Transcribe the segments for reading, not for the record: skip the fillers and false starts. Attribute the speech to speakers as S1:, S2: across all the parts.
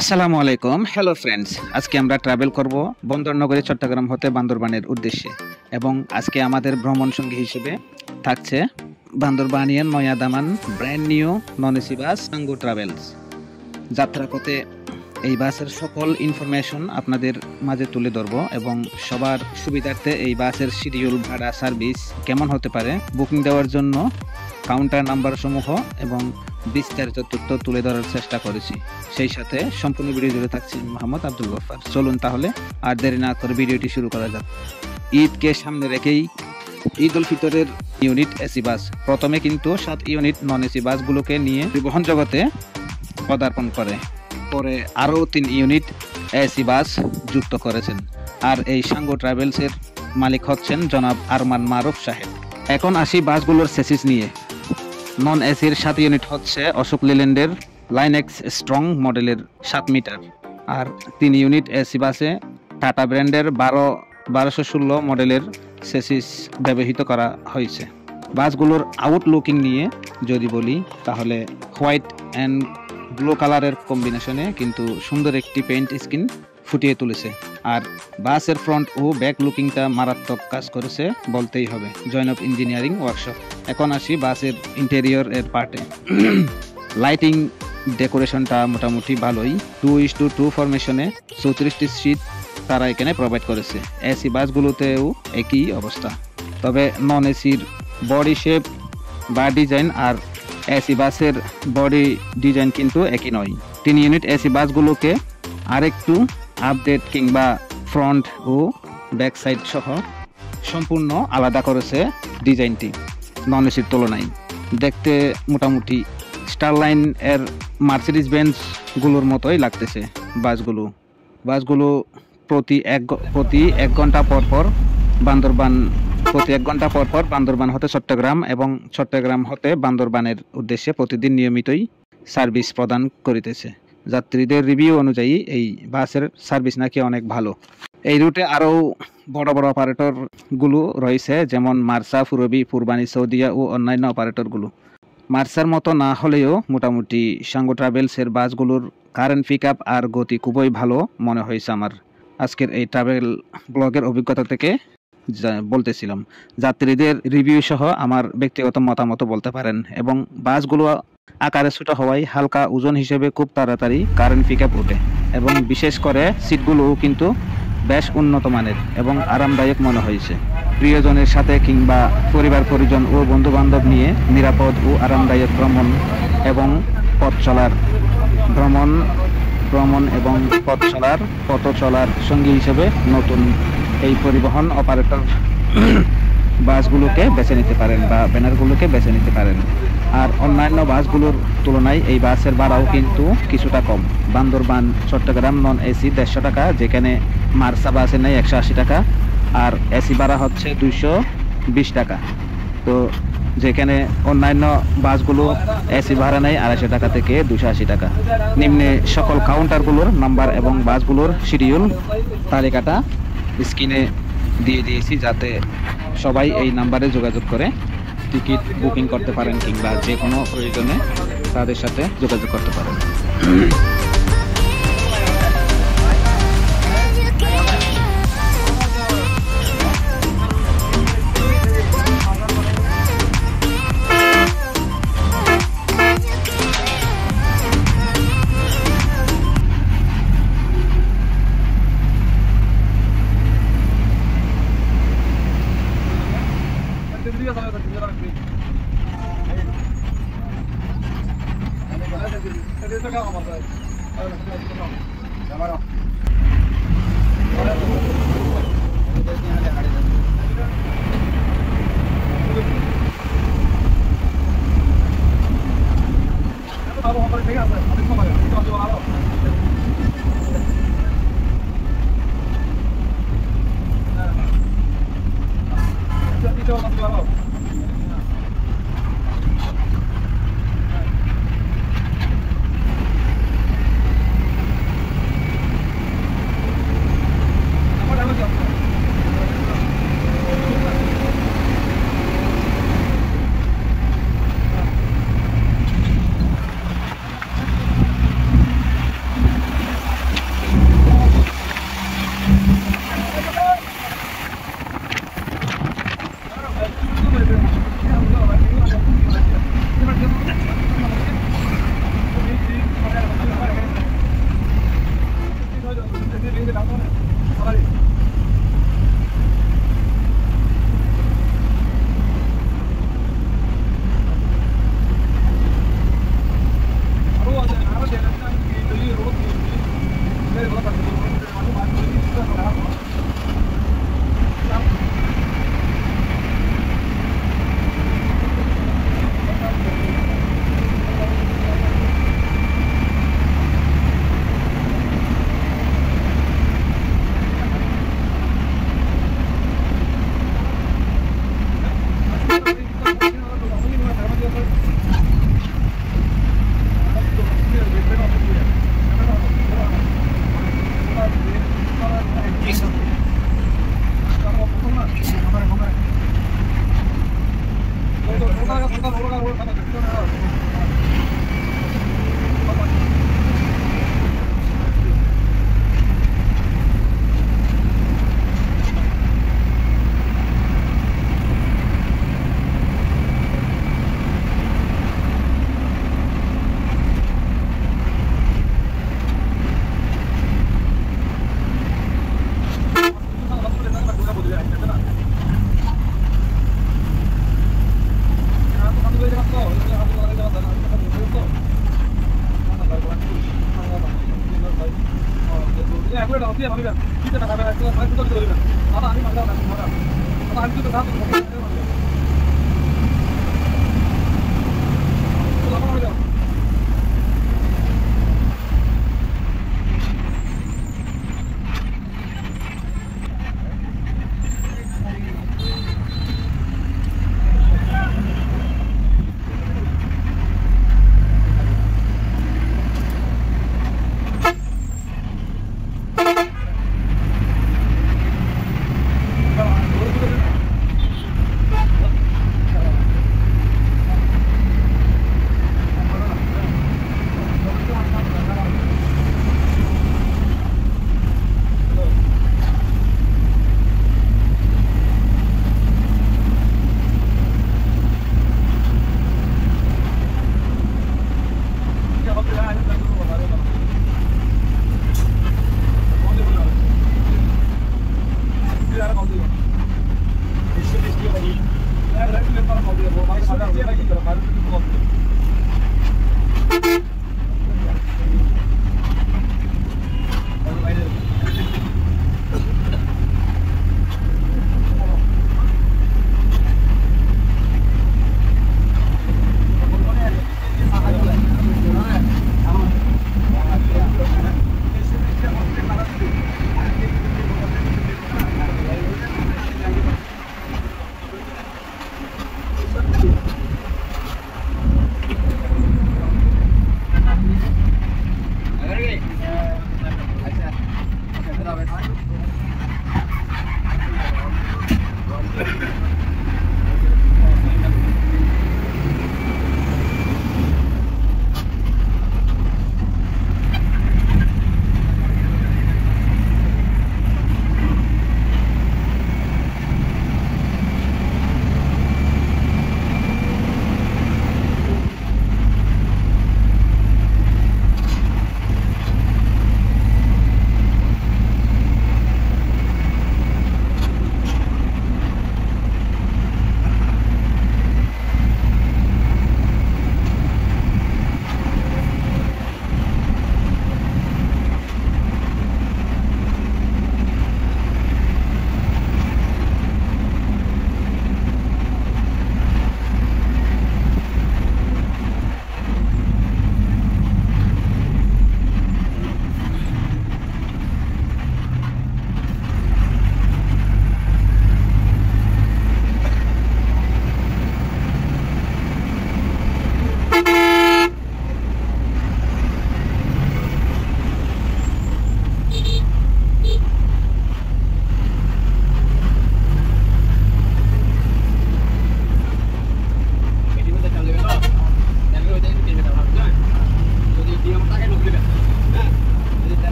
S1: আসসালামু আলাইকুম। Hello friends, আজকে আমরা ট্রাভেল করব বন্দরনগরী চট্টগ্রাম হতে বান্দরবানের উদ্দেশ্যে এবং আজকে আমাদের ভ্রমণ সঙ্গী হিসেবে থাকছে বান্দরবানিয়ান নয়া দামান brand new non AC bus Sangu travels. যাত্রাপথে এই বাসের সকল ইনফরমেশন আপনাদের মাঝে তুলে ধরব এবং সবার সুবিধার্থে এই বাসের শিডিউল, ভাড়া, সার্ভিস কেমন হতে পারে, বুকিং দেওয়ার জন্য কাউন্টার নাম্বার সমূহ এবং বিস্তারিত তথ্য তুলে ধরার চেষ্টা করেছি। সেই সাথে সম্পূর্ণ ভিডিও জুড়ে থাকছি মোহাম্মদ আব্দুল গফফার। চলুন তাহলে আর দেরি না করে ভিডিওটি শুরু করা যাক। ঈদকে সামনে রেখেই ঈদ উল ফিতরের ইউনিট এসি বাস প্রথমে কিন্তু 7 ইউনিট নন এসি বাসগুলোকে নিয়ে পরিবহন জগতে পদার্পণ করে, পরে আরও 3 ইউনিট এসি বাস যুক্ত করেছেন। আর এই সাঙ্গু ট্রাভেলসের মালিক হচ্ছেন জনাব আরমান মারুফ সাহেব। এখন আসি বাসগুলোর সেসিস নিয়ে। নন এসির 7 ইউনিট হচ্ছে অশোক লেল্যান্ডের লাইন এক্স স্ট্রং মডেলের 7 মিটার, আর 3 ইউনিট এসি বাসে টাটা ব্র্যান্ডের 1216 মডেলের সেসিস ব্যবহৃত করা হয়েছে। বাসগুলোর আউটলুকিং নিয়ে যদি বলি তাহলে হোয়াইট অ্যান্ড ব্লু কালারের কম্বিনেশনে কিন্তু সুন্দর একটি পেইন্ট স্কিন ফুটিয়ে তুলেছে। আর বাসের ফ্রন্ট ও ব্যাক লুকিংটা মারাত্মক কাজ করেছে বলতেই হবে জয়নব ইঞ্জিনিয়ারিং ওয়ার্কশপ। এখন আসি বাসের ইন্টেরিয়র এর পার্টে। লাইটিং ডেকোরেশনটা মোটামুটি ভালোই। 2:2 ফরমেশনে 34টি সিট তারা এখানে প্রোভাইড করেছে। এসি বাসগুলোতেও একই অবস্থা, তবে নন এসির বডি শেপ বা ডিজাইন আর এসি বাসের বডি ডিজাইন কিন্তু একই নয়। 3 ইউনিট এসি বাসগুলোকে আরেকটু আপডেট কিংবা ফ্রন্ট ও ব্যাক সাইড সহ সম্পূর্ণ আলাদা করেছে ডিজাইনটি নন এসির তুলনায়। দেখতে মোটামুটি স্টারলাইন এর মার্সিডিজ বেঞ্জগুলোর মতোই লাগতেছে বাসগুলো প্রতি এক ঘন্টা পর পর বান্দরবান হতে চট্টগ্রাম এবং চট্টগ্রাম হতে বান্দরবানের উদ্দেশ্যে প্রতিদিন নিয়মিতই সার্ভিস প্রদান করিতেছে। যাত্রীদের রিভিউ অনুযায়ী এই বাসের সার্ভিস নাকি অনেক ভালো। এই রুটে আরও বড় বড় অপারেটরগুলো রয়েছে, যেমন মার্সা, ফুরবি, ফুরবানি, সৌদিয়া ও অন্যান্য অপারেটরগুলো। মার্সার মতো না হলেও মোটামুটি সাঙ্গু ট্রাভেলসের বাসগুলোর কারেন্ট পিক আপ আর গতি খুবই ভালো মনে হয়েছে আমার। আজকের এই ট্রাভেল ব্লগের অভিজ্ঞতা থেকে বলতেছিলাম। যাত্রীদের রিভিউ সহ আমার ব্যক্তিগত মতামত বলতে পারেন। এবং বাসগুলো আকারে ছোট হওয়ায় হালকা ওজন হিসেবে খুব তাড়াতাড়ি কারেন্ট পিক আপ ওঠে এবং বিশেষ করে সিটগুলোও কিন্তু বেশ উন্নত মানের এবং আরামদায়ক মনে হয়েছে। প্রিয়জনের সাথে কিংবা পরিবার পরিজন ও বন্ধু বান্ধব নিয়ে নিরাপদ ও আরামদায়ক ভ্রমণ এবং পথ চলার সঙ্গী হিসেবে নতুন এই পরিবহন অপারেটর বাসগুলোকে বেছে নিতে পারেন বা ব্যানারগুলোকে বেছে নিতে পারেন। আর অন্যান্য বাসগুলোর তুলনায় এই বাসের ভাড়াও কিন্তু কিছুটা কম। বান্দরবান চট্টগ্রাম নন এসি 150 টাকা, যেখানে মার্সা বাসে নেয় 180 টাকা, আর এসি ভাড়া হচ্ছে 220 টাকা। তো যেখানে অন্যান্য বাসগুলো এসি ভাড়া নেয় 250 টাকা থেকে 280 টাকা। নিম্নে সকল কাউন্টারগুলোর নাম্বার এবং বাসগুলোর শিডিউল তালিকাটা স্ক্রিনে দিয়ে দিয়েছি, যাতে সবাই এই নাম্বারে যোগাযোগ করে টিকিট বুকিং করতে পারেন কিংবা যে কোনো প্রয়োজনে তাদের সাথে যোগাযোগ করতে পারেন।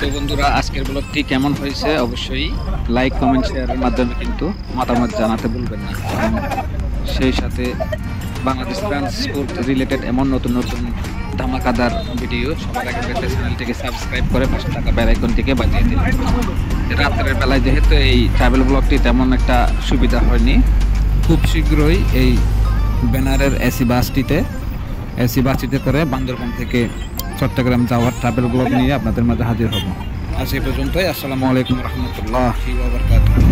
S1: তো বন্ধুরা, আজকের ব্লগটি কেমন হয়েছে অবশ্যই লাইক কমেন্ট শেয়ারের মাধ্যমে কিন্তু মতামত জানাতে ভুলবেন না। সেই সাথে বাংলাদেশ ট্রান্সপোর্ট রিলেটেড এমন নতুন নতুন ধামাকাদার ভিডিও সবার আগে পেতে চ্যানেলটিকে সাবস্ক্রাইব করে পাশে থাকা বেল আইকনটিকে বাজিয়ে দিন। রাত্রের বেলায় যেহেতু এই ট্রাভেল ব্লগটি তেমন একটা সুবিধা হয়নি, খুব শীঘ্রই এই ব্যানারের এসি বাসটিতে করে বান্দরবান থেকে চট্টগ্রাম যাওয়ার ট্রাভেল ব্লগ নিয়ে আপনাদের মাঝে হাজির হব। আজ এই পর্যন্তই। আসসালামু আলাইকুম রহমতুল্লাহি ওয়া বারাকাতুহু।